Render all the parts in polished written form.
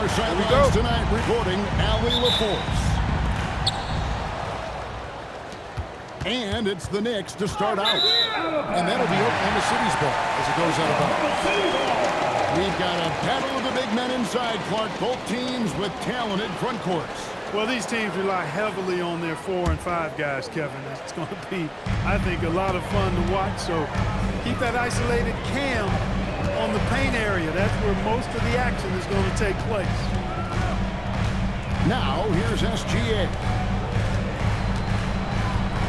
our sidelines tonight, reporting Allie LaForce. And it's the Knicks to start out. And that'll be Oklahoma City's ball as it goes out of bounds. We've got a battle of the big men inside, Clark. Both teams with talented front courts. Well, these teams rely heavily on their 4 and 5 guys, Kevin. It's going to be, I think, a lot of fun to watch. So keep that isolated cam on the paint area. That's where most of the action is going to take place. Now, here's SGA.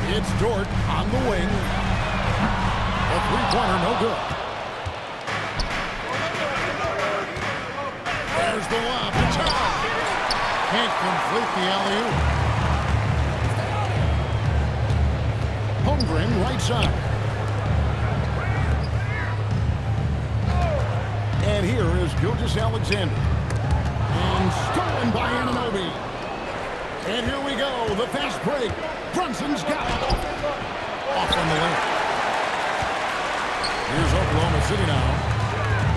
It's Dort on the wing. A three-pointer, no good. There's the lob. It's out. Can't complete the alley-oop. Holmgren, right side. And here is Gilgeous-Alexander. And stolen by Anunoby. And here we go, the fast break. Brunson's got it. Off on the lane. Here's Oklahoma City now.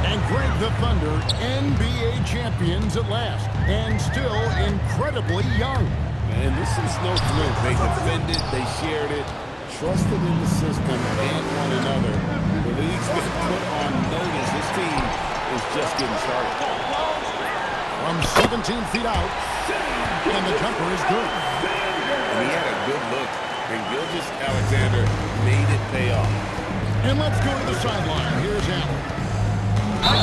And Greg, the Thunder, NBA champions at last. And still incredibly young. Man, this is no fluke. They defended, they shared it, trusted in the system and one another. The league's been put on notice. This team is just getting started. From 17 feet out, and the jumper is good. And he had a good look, and Gilgeous-Alexander made it pay off. And let's go to the sideline. Here's Allen. I'll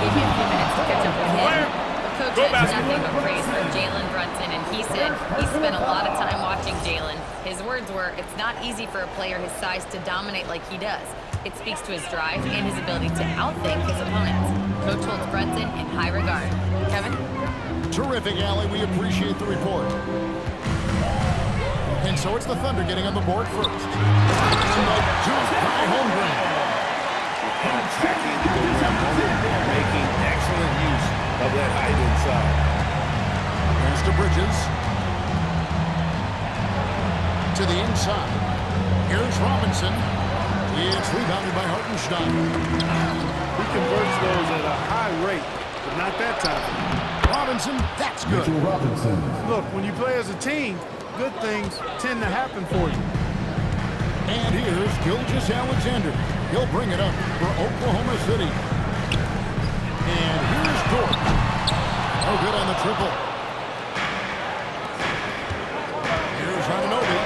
give you a few minutes to catch up with him. The coach had nothing but praise for Jalen Brunson, and he said he spent a lot of time watching Jalen. His words were, it's not easy for a player his size to dominate like he does. It speaks to his drive and his ability to outthink his opponents. Coach holds Brunson in high regard. Kevin? Terrific, Allie. We appreciate the report. And so it's the Thunder getting on the board first. And the jump by Holmgren. Attacking the rim, making excellent use of that height inside. Here's to Bridges. To the inside. Here's Robinson. It's rebounded by Hartenstein. He converts those at a high rate, but not that time. Robinson, that's good. Look, when you play as a team, good things tend to happen for you. And here's Gilgeous-Alexander. He'll bring it up for Oklahoma City. And here's Dort. No good on the triple. Here's Anunoby.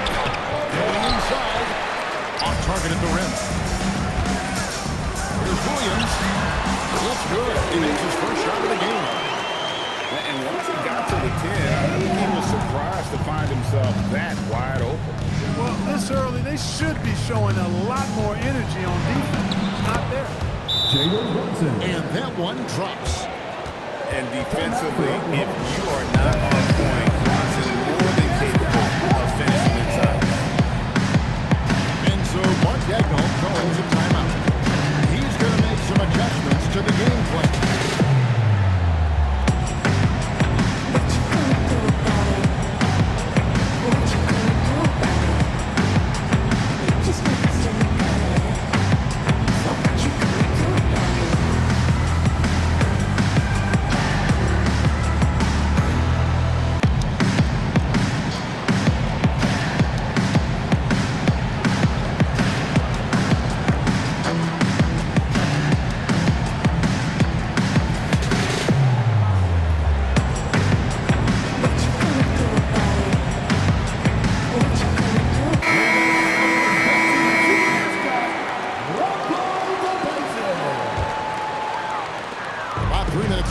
Going inside. Off target at the rim. Here's Williams. It's good. He makes his first shot of the game. And once he got to the 10, he was surprised to find himself that wide open. Well, this early, they should be showing a lot more energy on defense. Not there. And that one drops. And defensively, if you are not on point, Bronson more than capable of finishing inside. And so Mark Dagnall calls a timeout. He's going to make some adjustments to the game plan.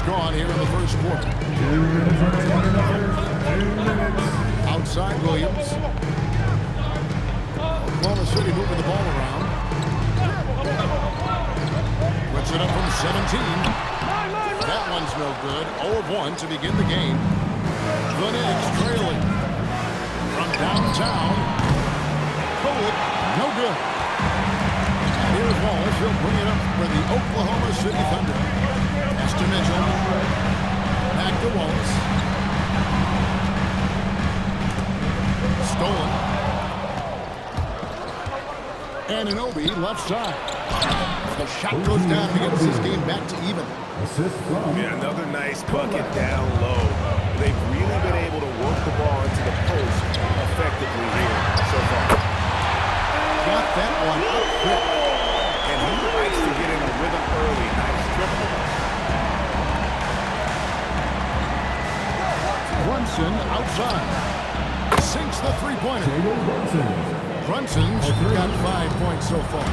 Gone here in the first quarter. Outside Williams. Oklahoma City moving the ball around. Puts it up from 17. That one's no good. 0-1 to begin the game. The Knicks trailing. From downtown. Bullet, no good. And here's Wallace. He'll bring it up for the Oklahoma City Thunder. To Mitchell. Back to Wallace. Stolen. Anunoby left side. The shot goes down and gets this game back to even. Yeah, another nice bucket down low. They've really been able to work the ball into the post effectively here so far. Got that one up quick. And he likes to get in a rhythm early. Nice triple. Brunson outside. Sinks the three-pointer. Brunson's got 5 points so far.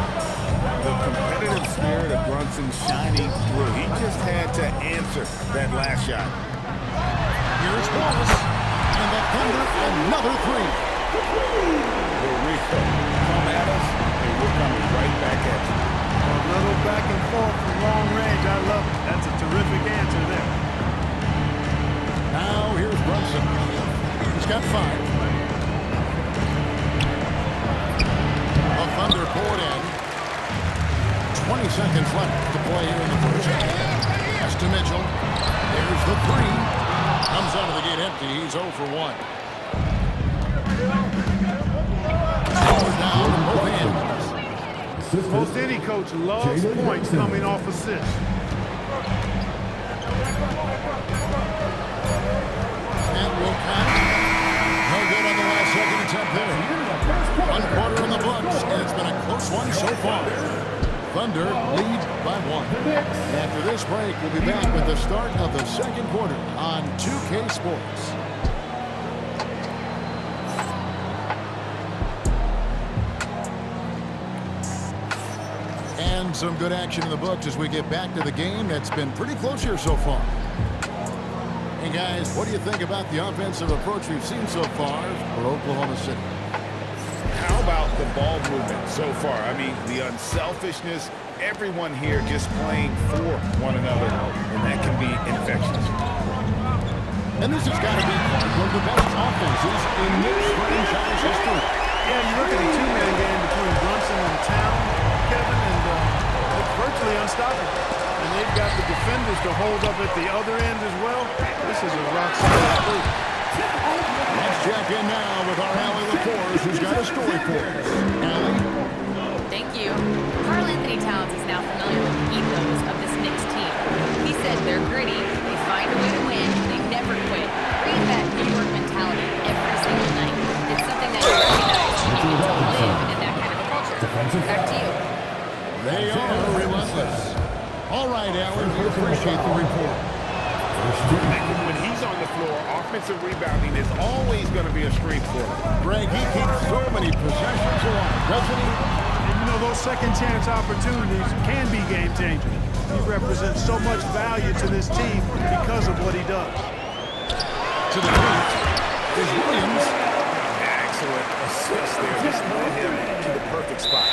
The competitive spirit of Brunson shining through. He just had to answer that last shot. Here's Wallace. And the Thunder, another three. Here we go. Come at us, and we're coming right back at you. A little back and forth from long range. I love it. That's a terrific answer there. Now here's Brunson. He's got 5. The Thunder poured in. 20 seconds left to play here in the first half. Pass to Mitchell. There's the three. Comes out of the gate empty. He's 0 for 1. Scored down to both ends. Most any coach loves points coming off assists. And will count. No good on the last second attempt there. 1 quarter in the books, and it's been a close one so far. Thunder lead by 1. After this break, we'll be back with the start of the second quarter on 2K Sports. And some good action in the books as we get back to the game that's been pretty close here so far. Hey guys, what do you think about the offensive approach we've seen so far for Oklahoma City? How about the ball movement so far? I mean, the unselfishness, everyone here just playing for one another, and that can be infectious. And this has got to be one of the best offenses in this franchise history. Yeah, you look at the two-man game between Brunson and Town, Kevin, and it's virtually unstoppable. And they've got the defenders to hold up at the other end as well. This is a rock-solid group. Let's check in now with our Allie LaForce, who's got a story for us. Allie? Thank you. Karl Anthony Towns is now familiar with the ethos of this Knicks team. He said they're gritty, they find a way to win, they never quit. Bring that New York mentality every single night. It's something that you recognize when you get to live in that kind of a culture. Back to you. They are relentless. All right, Allie, we appreciate the report. When he's on the floor, offensive rebounding is always going to be a strength for him. Greg, he keeps so many possessions alive, doesn't he? And you know, those second-chance opportunities can be game-changers. He represents so much value to this team because of what he does. To the paint is Williams. Excellent assist there. Just led him to the perfect spot.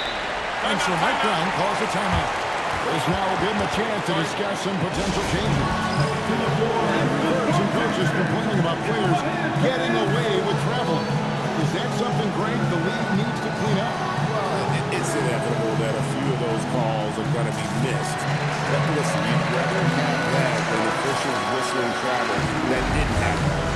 And so Mike Brown calls a timeout. This now will give him a chance to discuss some potential changes. Some coaches complaining about players getting away with travel. Is that something, Greg, the league needs to clean up? Well, it's inevitable that a few of those calls are going to be missed. But listen, you'd rather have that than officials whistling travel that didn't happen.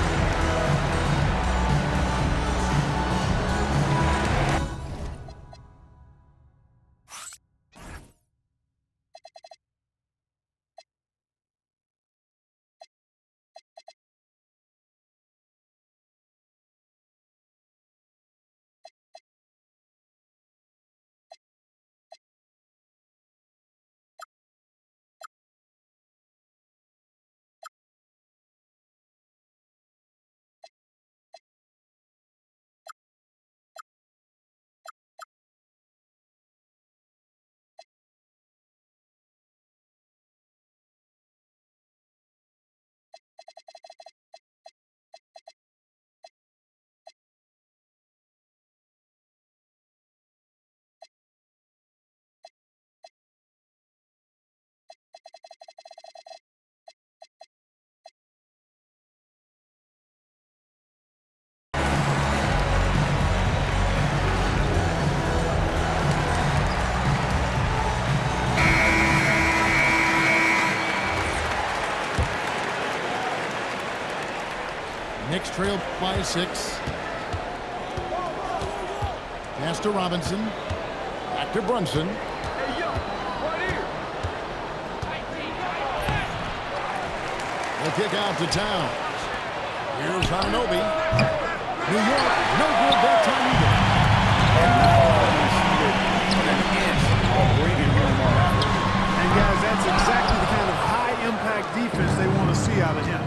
Knicks trail by 6. Pass to Robinson. Back to Brunson. The kick out to Town. Here's Hanobi. New York, no good that time either. And now an inch of breathing room on that. And guys, that's exactly the kind of high-impact defense they want to see out of him.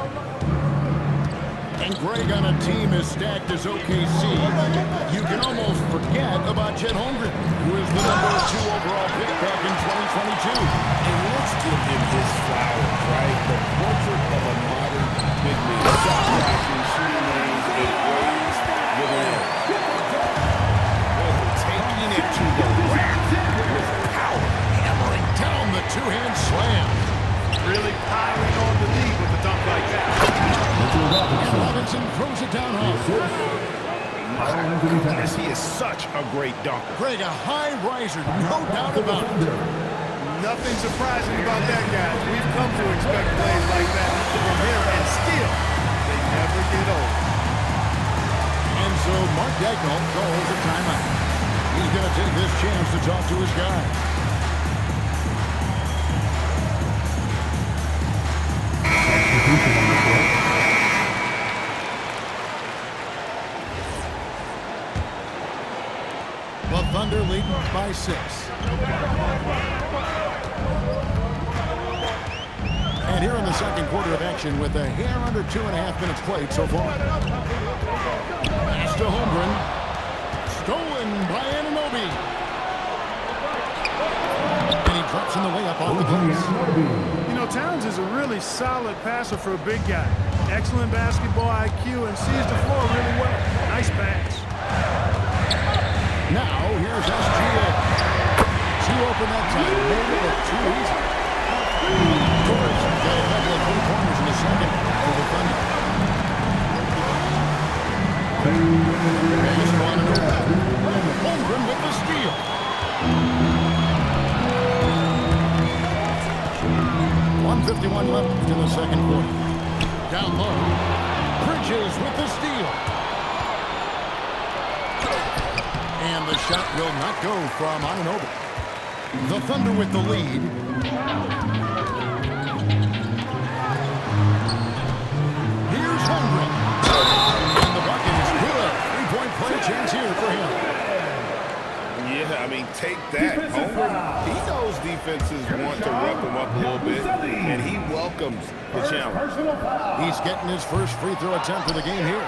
And Greg, on a team as stacked as OKC, you can almost forget about Chet Holmgren, who is the #2 overall pick back in 2022. And let's give him his flowers, right? The portrait of a modern big man. Shot blocking, shooting range, and raised with an edge. Taking it to the rack with power, hammering Down the two-hand slam. Really piling on the lead with a dunk like that. And Robinson throws it down hard. goodness, he is such a great dunker. Greg, a high riser, no doubt about it. Nothing surprising about that, guys. We've come to expect plays like that from him, and still, they never get old. And so Mark Daigneault calls a timeout. He's going to take this chance to talk to his guys. The Thunder leading by 6. And here in the second quarter of action with a hair under 2.5 minutes played so far. Pass to Holmgren. Stolen by Anunoby. And he drops in the way up off the glass. You know, Towns is a really solid passer for a big guy. Excellent basketball IQ and sees the floor really well. Nice pass. Now, here's SGA. Too open that time. Made it look too easy. Torres got a couple of three-pointers in the second for the Thunder. Pass to Anunoby. Holmgren with the steal. .151 left in the second quarter. Down low. Bridges with the steal. And the shot will not go from Anunoby. The Thunder with the lead. Here's Holmgren. And the bucket is good. Three-point play chance here for him. Yeah, I mean, take that. Holmgren, he knows defenses want to rough him up a little bit, and he welcomes the challenge. He's getting his first free throw attempt of the game here.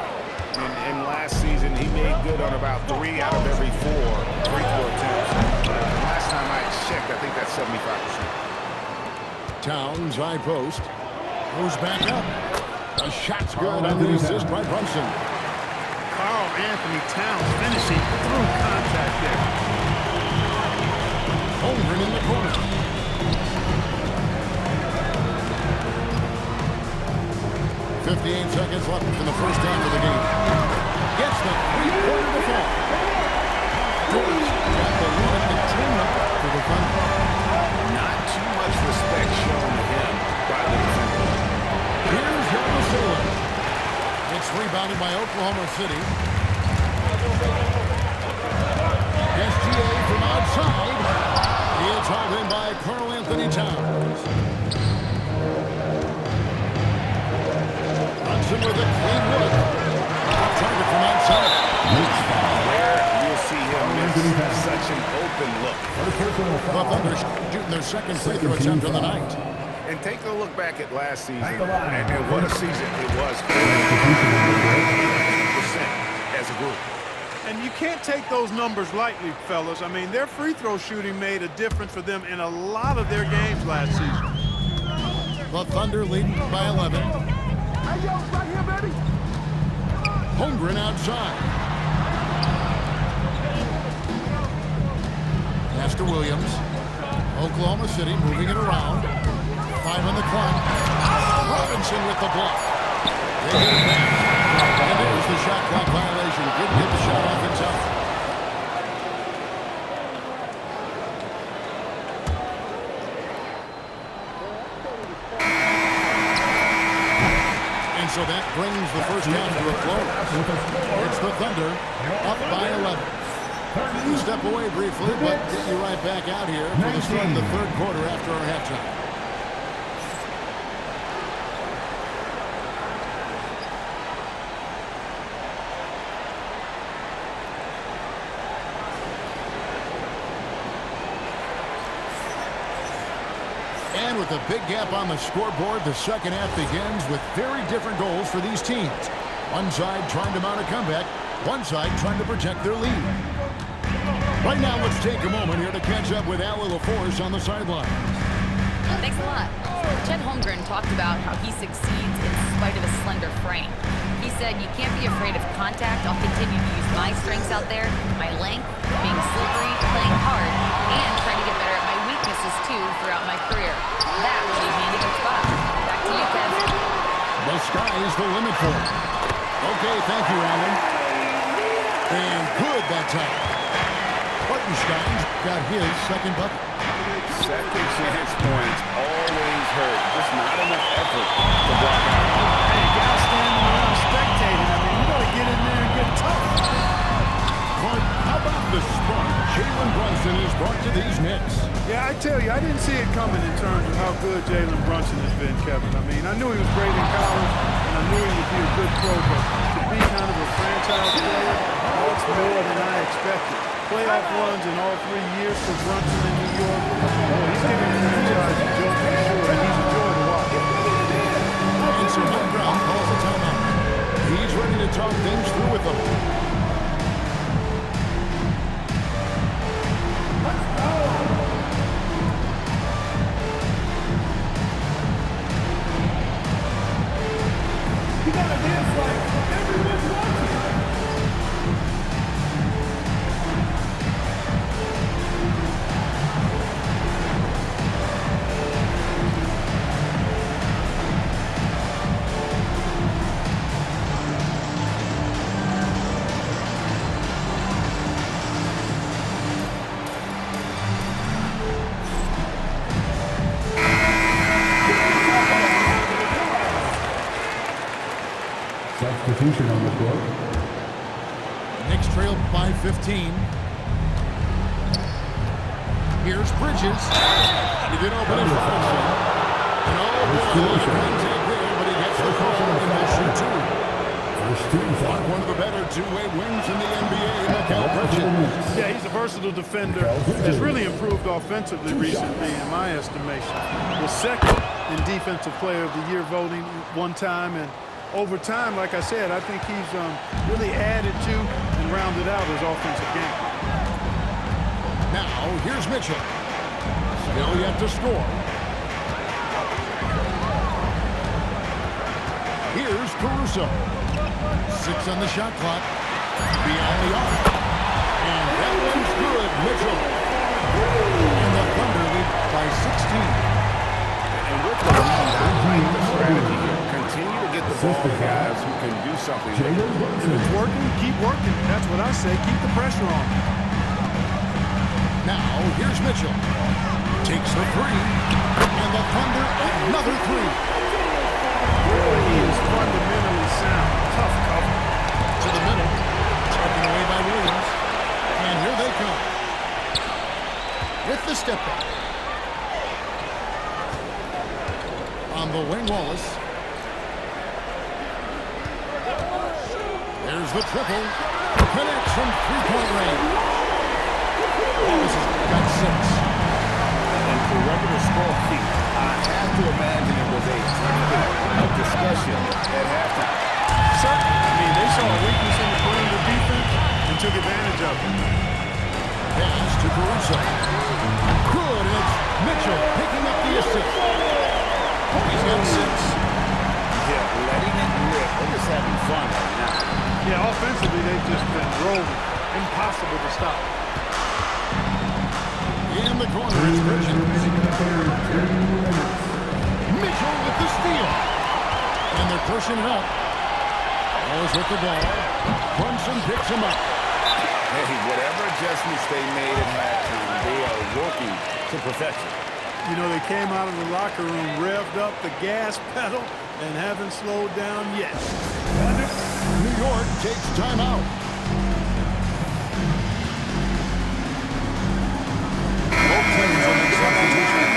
And last season, he made good on about 3 out of every 4 free throw attempts. Last time I checked, I think that's 75%. Towns, high post. Goes back up. A shot's good on the assist by Brunson. Karl Anthony Towns finishing through contact there. Holmgren in the corner. .58 seconds left in the first half of the game. Gets the three-pointer to fall. George got the lead continued for the Thunder. Not too much respect shown to him by the defender. Here's Yabusele. It's rebounded by Oklahoma City. SGA from outside. It's hauled in by Karl Anthony Towns. Brunson with a clean look. Target from outside. Where you'll see him miss such an open look. The Thunder shooting their second free throw attempt of the night. And take a look back at last season, and what a season it was. 80% as a group. And you can't take those numbers lightly, fellas. I mean, their free throw shooting made a difference for them in a lot of their games last season. The Thunder leading by 11. Holmgren outside. Pass to Williams. Oklahoma City moving it around. 5 on the clock. Robinson with the block. They get it back. And there's the shot clock violation. Didn't get the shot off in time. And so that brings the first half to a close. It's the Thunder up by 11. You step away briefly, but get you right back out here for the start of the third quarter after our halftime. And with a big gap on the scoreboard, the second half begins with very different goals for these teams. One side trying to mount a comeback, one side trying to protect their lead. Right now, let's take a moment here to catch up with Allie LaForce on the sideline. Thanks a lot. Chet Holmgren talked about how he succeeds in spite of a slender frame. He said, "You can't be afraid of contact. I'll continue to use my strengths out there, my length, being slippery, playing hard, and trying to get better at my weaknesses too throughout my career. That will leave me in a good spot." Back to you, Kev. The sky is the limit for him. Okay, thank you, Allen. And good that time. Bartenstein's got his second bucket. Second chance points always hurt. Just not enough effort to block out. Hey, guys standing around spectating. I mean, you got to get in there and get tough. But how about the spark Jalen Brunson has brought to these Knicks? Yeah, I tell you, I didn't see it coming in terms of how good Jalen Brunson has been, Kevin. I mean, I knew he was great in college, and I knew he would be a good pro, but to be kind of a franchise player, that's more than I expected. Playoff runs in all 3 years for Brunson in New York. Boy, he's giving the franchise a joke for sure, and he's a joy to watch. And so Mike Brown calls a timeout. He's ready to talk things through with them. You gotta dance like everyone's watching. Substitution on the court. Knicks trail by 15. Here's Bridges. He did open it for him. And boy, contact there, but he gets the call and they'll shoot two. One of the better two-way wings in the NBA, Mikal Bridges. Yeah, he's a versatile defender. Has really improved offensively recently, in my estimation. Was second in Defensive Player of the Year voting one time, and over time, like I said, I think he's really added to and rounded out his offensive game. Now, here's Mitchell. Still yet to score. Here's Caruso. 6 on the shot clock. Beyond the arc. And that one's good, Mitchell. And the Thunder lead by 16. And with the lead, I like the strategy here. Continue to get the ball to guys who can do something. If it's working, keep working. That's what I say. Keep the pressure on. Now, here's Mitchell. Takes the three. And the Thunder another three. Boy, he is fundamentally sound. Tough cover. To the middle. Taken away by Williams. And here they come. With the step back. On the wing, Wallace. There's the triple. Connects from three-point range. Wallace has got 6. And for regular score feet, I have to imagine it was a topic of discussion at halftime. Certainly. I mean, they saw a weakness in the perimeter defense and took advantage of it. Pass to Caruso. Good, and it's Mitchell picking up the assist. He's got 6. Yeah, letting it rip. They're just having fun right now. Yeah, offensively, they've just been rolling. Impossible to stop. In the corner, it's Bridges. Mitchell with the steal. And they're pushing it up. Always with the ball. Brunson picks him up. Hey, whatever adjustments they made at halftime, they are working to perfection. You know, they came out of the locker room, revved up the gas pedal, and haven't slowed down yet. New York takes timeout. Both teams are in substitution.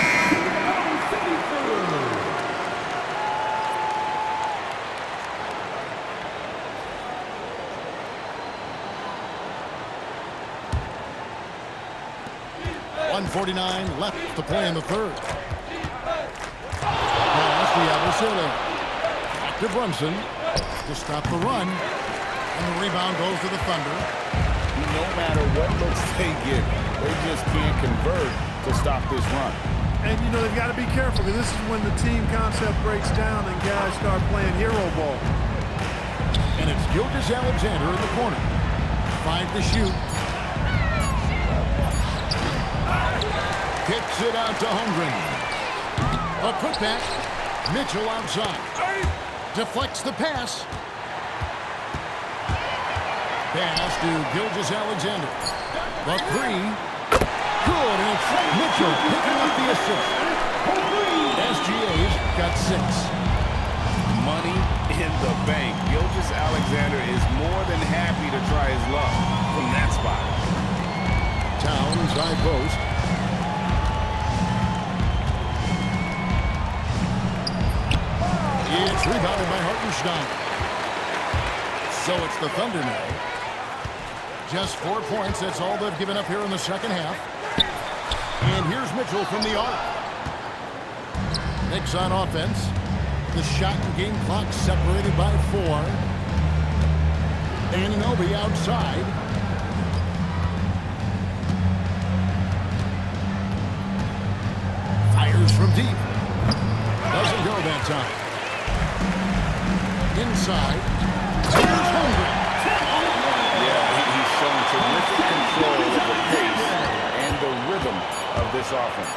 .149 left to play in the third. Seattle sailing. Back to Brunson to stop the run. And the rebound goes to the Thunder. No matter what looks they get, they just can't convert to stop this run. And, you know, they've got to be careful because this is when the team concept breaks down and guys start playing hero ball. And it's Gilgeous-Alexander in the corner. 5 to shoot. Kicks it out to Holmgren. A putback. Mitchell outside. Deflects the pass. Pass to Gilgeous-Alexander. The 3. Good, and it's Mitchell picking up the assist. SGA's got 6. Money in the bank. Gilgeous-Alexander is more than happy to try his luck from that spot. Towns high post. It's rebounded by Hartenstein. So it's the Thunder now. Just 4 points. That's all they've given up here in the second half. And here's Mitchell from the arc. Knicks on offense. The shot and game clock separated by 4. Anunoby outside. Fires from deep. Doesn't go that time. Inside. Here's Holmgren. He's shown terrific control of the pace and the rhythm of this offense.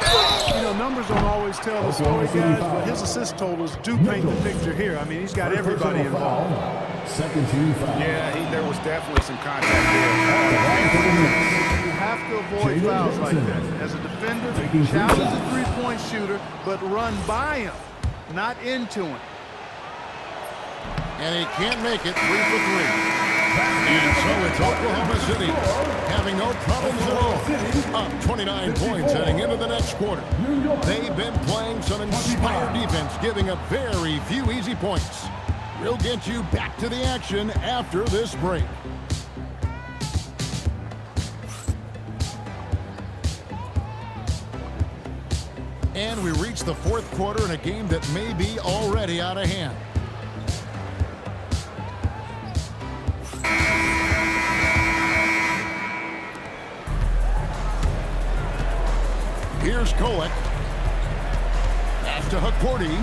You know, numbers don't always tell the story, guys, but his assist totals do paint the picture here. I mean, he's got everybody involved. Second team foul. Yeah, there was definitely some contact there. You have to avoid fouls like that. As a defender, challenge the three-point shooter, but run by him, not into him. And he can't make it. 3 for 3. And so it's Oklahoma City having no problems at all. Up 29 points heading into the next quarter. They've been playing some inspired defense, giving up very few easy points. We'll get you back to the action after this break. And we reach the fourth quarter in a game that may be already out of hand. Here's Kolek. Pass to Hakordi.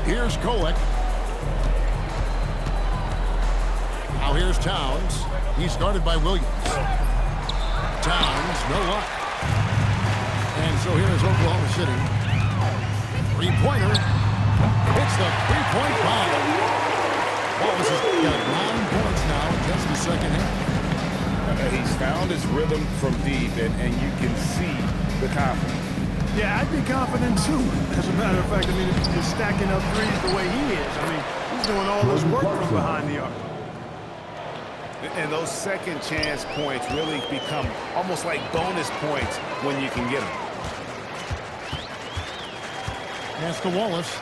Here's Kolek. Now here's Towns. He's guarded by Williams. Towns, no luck. And so here is Oklahoma City. Three-pointer. It's the three-point foul. Wallace has got 9 points now in just the second half. He's found his rhythm from deep, and you can see the confidence. Yeah, I'd be confident too. As a matter of fact, I mean, if he's stacking up threes the way he is, I mean, he's doing all this work from behind the arc. And those second chance points really become almost like bonus points when you can get them. Pass to Wallace.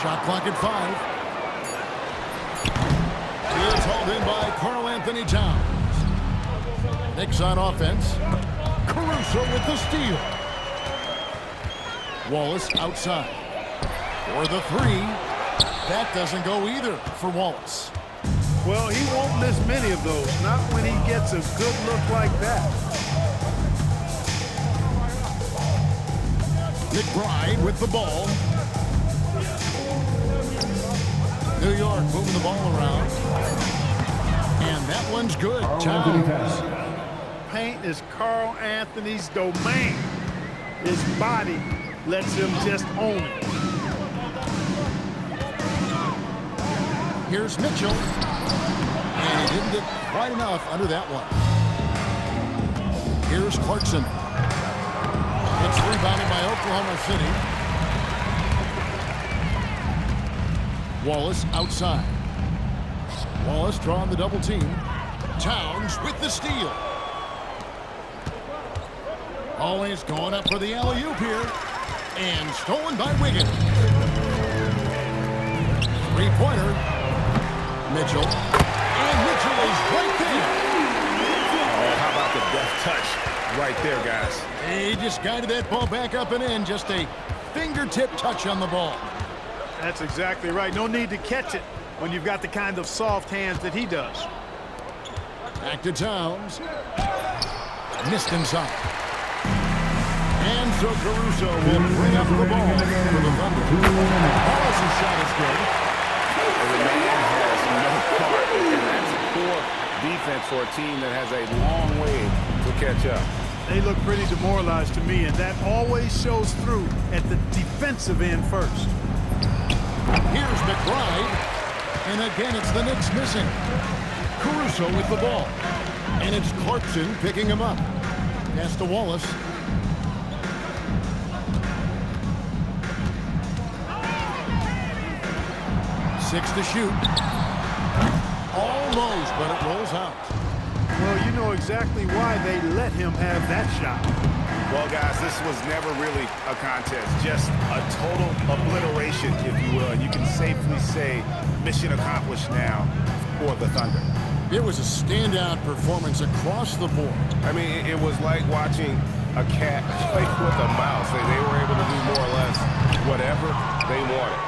Shot clock at 5. It's hauled in by Karl-Anthony Towns. Knicks on offense. Caruso with the steal. Wallace outside. For the 3. That doesn't go either for Wallace. Well, he won't miss many of those, not when he gets a good look like that. McBride with the ball. New York moving the ball around. And that one's good. Towns. Paint is Karl-Anthony's domain. His body lets him just own it. Here's Mitchell. And he didn't get quite enough under that one. Here's Clarkson. It's rebounded by Oklahoma City. Wallace outside. Wallace drawing the double team. Towns with the steal. Always going up for the alley-oop here. And stolen by Wiggins. Three-pointer. Mitchell. And Mitchell is right there. right there, guys. He just guided that ball back up and in. Just a fingertip touch on the ball. That's exactly right. No need to catch it when you've got the kind of soft hands that he does. Back to Towns. Missed inside. And so Caruso will bring up the ball for the Thunder. Wallace's shot is good. And the man has no part, and that's poor defense for a team that has a long way to catch up. They look pretty demoralized to me, and that always shows through at the defensive end first. Here's McBride. And again, it's the Knicks missing. Caruso with the ball. And it's Clarkson picking him up. Pass to Wallace. Six to shoot. Almost, but it rolls out. Well, you know exactly why they let him have that shot. Well, guys, this was never really a contest. Just a total obliteration, if you will. And you can safely say mission accomplished now for the Thunder. It was a standout performance across the board. I mean, it was like watching a cat play with a mouse. They were able to do more or less whatever they wanted.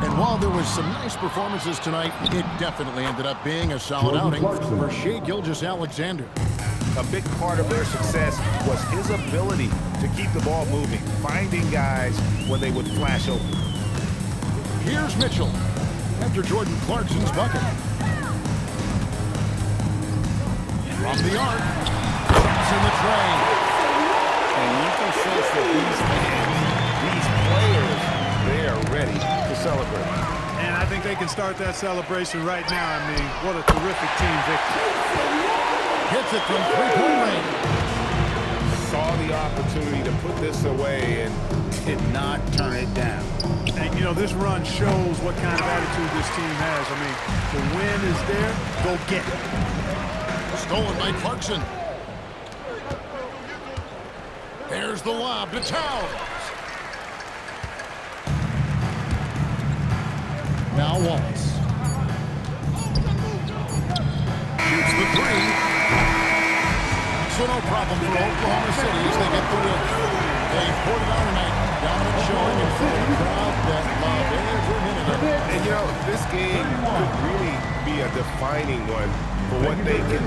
And while there was some nice performances tonight, it definitely ended up being a solid outing for Shai Gilgeous-Alexander. A big part of their success was his ability to keep the ball moving, finding guys when they would flash open. Here's Mitchell after Jordan Clarkson's bucket. From the arc, drops in the train. And you can sense that these fans, these players, they are ready to celebrate. And I think they can start that celebration right now. I mean, what a terrific team victory. Hits it from three-point range. Saw the opportunity to put this away and did not turn it down. And, you know, this run shows what kind of attitude this team has. I mean, the win is there, go get it. Stolen by Clarkson. There's the lob to Towns. Now Wallace. Shoots the three. So no problem for Oklahoma City as they get the win. They poured it on tonight. Dominant showing in front of a crowd that loved every minute of it. And, you know, this game could really be a defining one for what they can